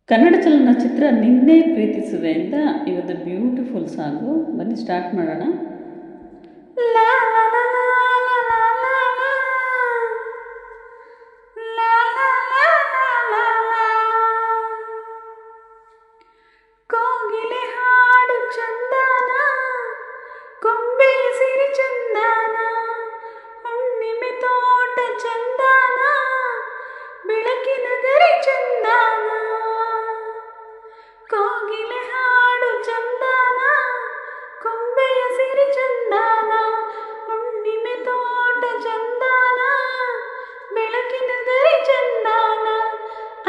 ಕನ್ನಡ ಚಲನಚಿತ್ರ ನಿನ್ನೆ ಪ್ರೀತಿಸುವೆಯಿಂದ ಇವತ್ತು ಬ್ಯೂಟಿಫುಲ್ ಸಾಂಗು. ಬನ್ನಿ ಸ್ಟಾರ್ಟ್ ಮಾಡೋಣ. ಲಾ ಲಾ ಲಾ ಲಾ ಲಾ ಲಾ ಲಾ ಲಾ. ಲಾ ಲಾ ಲಾ ಲಾ ಲಾ ಲಾ. ಕೋಗಿಲೆ ಹಾಡು ಚಂದನ, ಕೊಂಬೆಯ ಸಿರಿ ಚಂದನ, ಹುಣ್ಣಿಮೆ ತೋಟ ಚಂದನ, ಬೆಳಕಿನ ಗರಿ ಚಂದನ. ಕೋಗಿಲೆ ಹಾಡು ಚಂದನ, ಕೊಂಬೆಯ ಸಿರಿ ಚಂದನ, ಹುಣ್ಣಿಮೆ ತೋಟ ಚಂದನ, ಬೆಳಕಿನ ಗರಿ ಚಂದನ.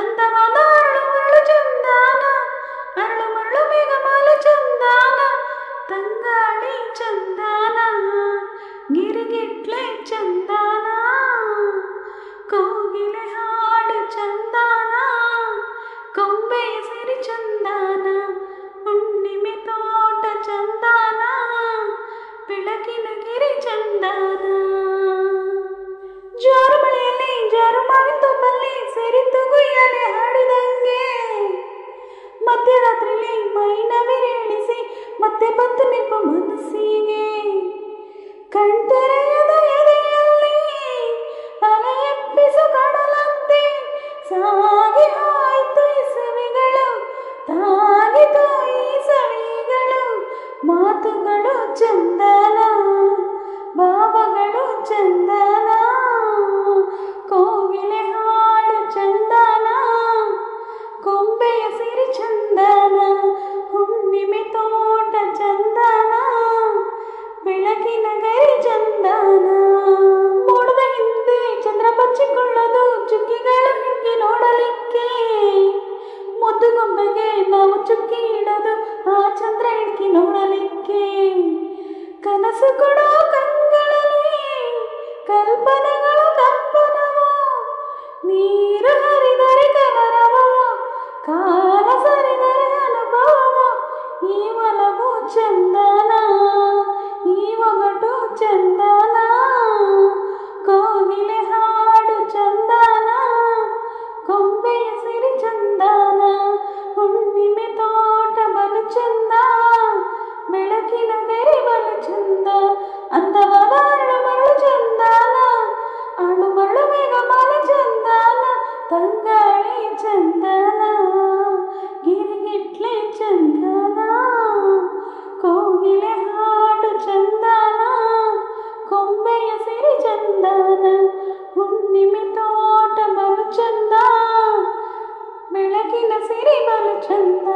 ಅಂದವಾದ ಅರಳು ಚಂದನ, ಅರಳು ಮರಳು ಮೇಘಮಾಲ ಚಂದನ, ತಂಗಾಳಿ ಚಂದನ, ಗಿರಿಗಿಟ್ಲೆ ಚಂದನ. ಕೋಗಿಲೆ ಹಾಡು ಚಂದನ, ಕೊಂಬೆಯ ಸಿರಿ ಚಂದನ, ಹುಣ್ಣಿಮೆ ತೋಟ ಚಂದನ, ಬೆಳಕಿನ ಗಿರಿ ಚಂದನ. ಜೋರು ಮಳೆಯಲ್ಲಿ ಜಾರು ಮಾವಿನ ತೋಪಲ್ಲಿ ಸೇರಿತು ಗುಯ್ಯಾಲೆ ಹಾಡಿದಂಗೆ, ಮಧ್ಯರಾತ್ರಿಲಿ ಮೈನವಿರೇಳಿಸಿ ಮತ್ತೆ ಬಂತು ನೆನಪು ಮನಸ್ಸಿಗೆ. ಕಣ್ತೆರೆಯದ ಎದೆಯಲ್ಲಿ ಅಲೆ ಎಪ್ಪಿಸು ಕಡಲಂತೆ ಸಾಗಿ ಹೋಯ್ತು ಈ ಸವಿಗಳು, ತಾಗಿತು ಈ ಸವಿಗಳು. ಮಾತುಗಳು ಚಂದನ, ಭಾವಗಳು ಚಂದನ. ಕೋಗಿಲೆ ಹಾಡು ಚಂದನ, ಕೊಂಬೆಯ ಸಿರಿ ಚಂದನ, ಹುಣ್ಣಿಮೆ ತೋಟ ಚಂದನ, ಬೆಳಕಿನ ಗರಿ ಚಂದನ. ಮೋಡದ ಹಿಂದೆ ಚಂದ್ರ ಬಚ್ಚಿಕೊಳ್ಳೋದು, ಚುಕ್ಕಿಗಳ ಹಿಂಗೆ ನೋಡಲಿಕ್ಕೆ. ಮುದ್ದು ಗೊಂಬೆಗೆ ನಾವು ಚುಕ್ಕಿ ಇಡೋದು, ಆ ಚಂದ್ರ ಇಡ್ಕಿ ನೋಡಲಿಕ್ಕೆ. ಕನಸು ಕೊಡೋ ಕಂಗಳಲ್ಲಿ ಕಲ್ಪನೆಗಳು ಕಂಪನವೋ, ನೀರು ಹರಿದರೆ ಕಲರವೋ, ಕಾಲ ಸರಿದರೆ ಅನುಭವವೋ. ಈ ಒಲವು ಚಂದನ, ಈ ಒಗಟು ಚಂದನ. ಕೋಗಿಲೆ ಹಾಡು ಚಂದನ, ಕೊಂಬೆಯ ಸಿರಿ ಚಂದನ, ಹುಣ್ಣಿಮೆ ತೋಟ ಬಲು ಚಂದ, ಬೆಳಕಿನ ಗರಿ ಬಲು ಚಂದ. ಅಂದವಾದ ಅರಳು ಮರಳು ಚಂದನ, ಅರಳು ಮರಳು ಮೇಘಮಾಲ ಚಂದನ, ತಂಗಾಳಿ ಚಂದನ, ಗಿರಿಗಿಟ್ಲೆ ಚಂದನ. ಕೋಗಿಲೆ ಹಾಡು ಚಂದನ, ಕೊಂಬೆಯ ಸಿರಿ ಚಂದನ, ಹುಣ್ಣಿಮೆ ತೋಟ ಬಲು ಚಂದ, ಬೆಳಕಿನ ಸಿರಿ ಬಲು ಚಂದ.